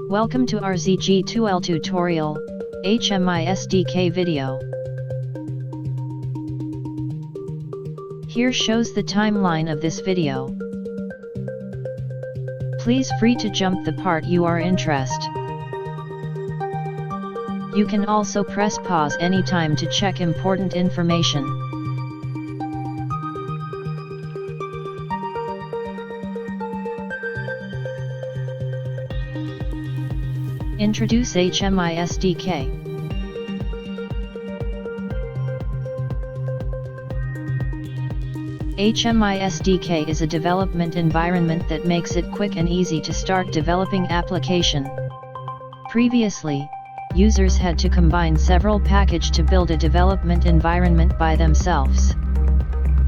Welcome to our G2L tutorial, HMI SDK video. Here shows the timeline of this video. Please free to jump the part you are interested. You can also press pause anytime to check important information. Introduce HMI SDK. HMI SDK is a development environment that makes it quick and easy to start developing application. Previously, users had to combine several packages to build a development environment by themselves.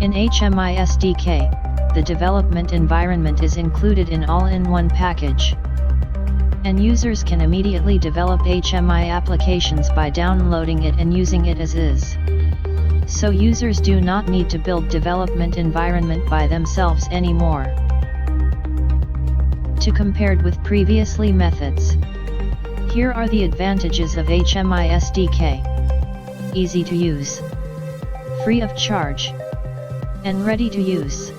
In HMI SDK, the development environment is included in all-in-one package. And users can immediately develop HMI applications by downloading it and using it as is. So users do not need to build development environment by themselves anymore. To compared with previously methods. Here are the advantages of HMI SDK. Easy to use, free of charge, and ready to use.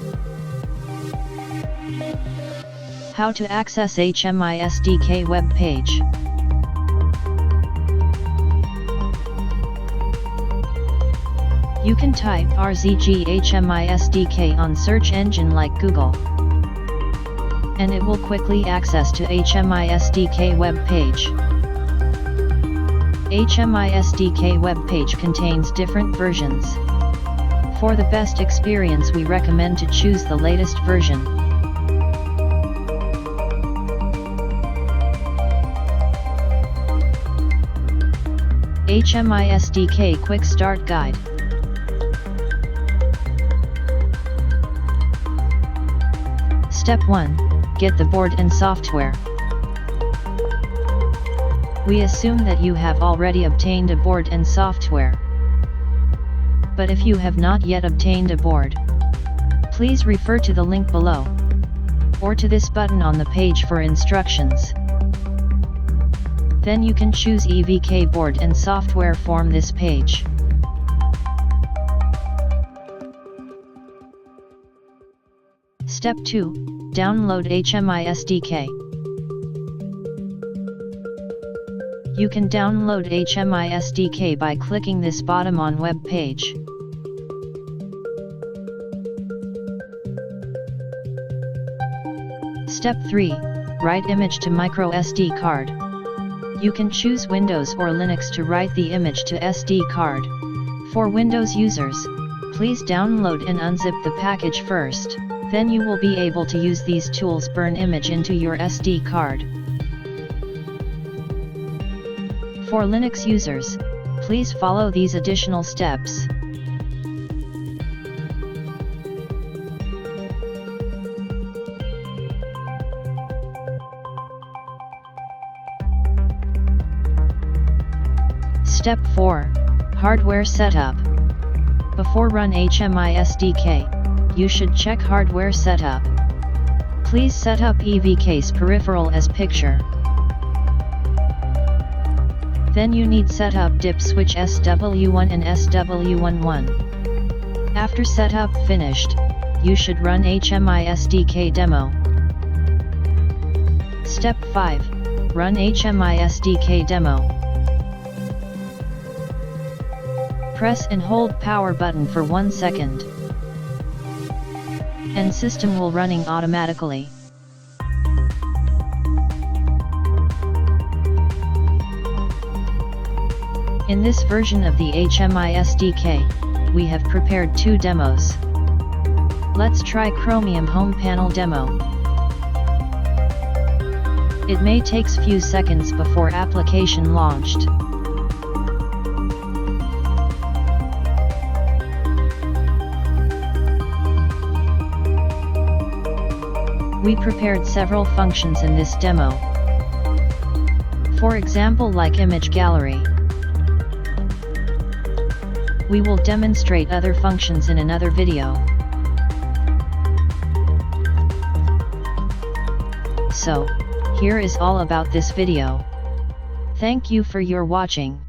How to access HMI SDK web page. You can type RZG HMI SDK on search engine like Google, and it will quickly access to HMI SDK web page. HMI SDK web page contains different versions. For the best experience, we recommend to choose the latest version. HMI SDK Quick Start Guide. Step 1. Get the board and software. We assume that you have already obtained a board and software. But if you have not yet obtained a board, please refer to the link below, or to this button on the page for instructions. Then you can choose EVK board and software from this page. Step 2. Download HMI SDK. You can download HMI SDK by clicking this bottom on web page. Step 3. Write image to micro SD card. You can choose Windows or Linux to write the image to SD card. For Windows users, please download and unzip the package first, then you will be able to use these tools burn image into your SD card. For Linux users, please follow these additional steps. Step 4. Hardware Setup. Before run HMI SDK, you should check hardware setup. Please set up EVK's peripheral as picture. Then you need set up DIP switch SW1 and SW11. After setup finished, you should run HMI SDK demo. Step 5. Run HMI SDK demo. Press and hold power button for 1 second. And system will running automatically. In this version of the HMI SDK, we have prepared 2 demos. Let's try Chromium Home Panel Demo. It may take few seconds before application launched. We prepared several functions in this demo. For example, like image gallery. We will demonstrate other functions in another video. So, Here is all about this video. Thank you for your watching.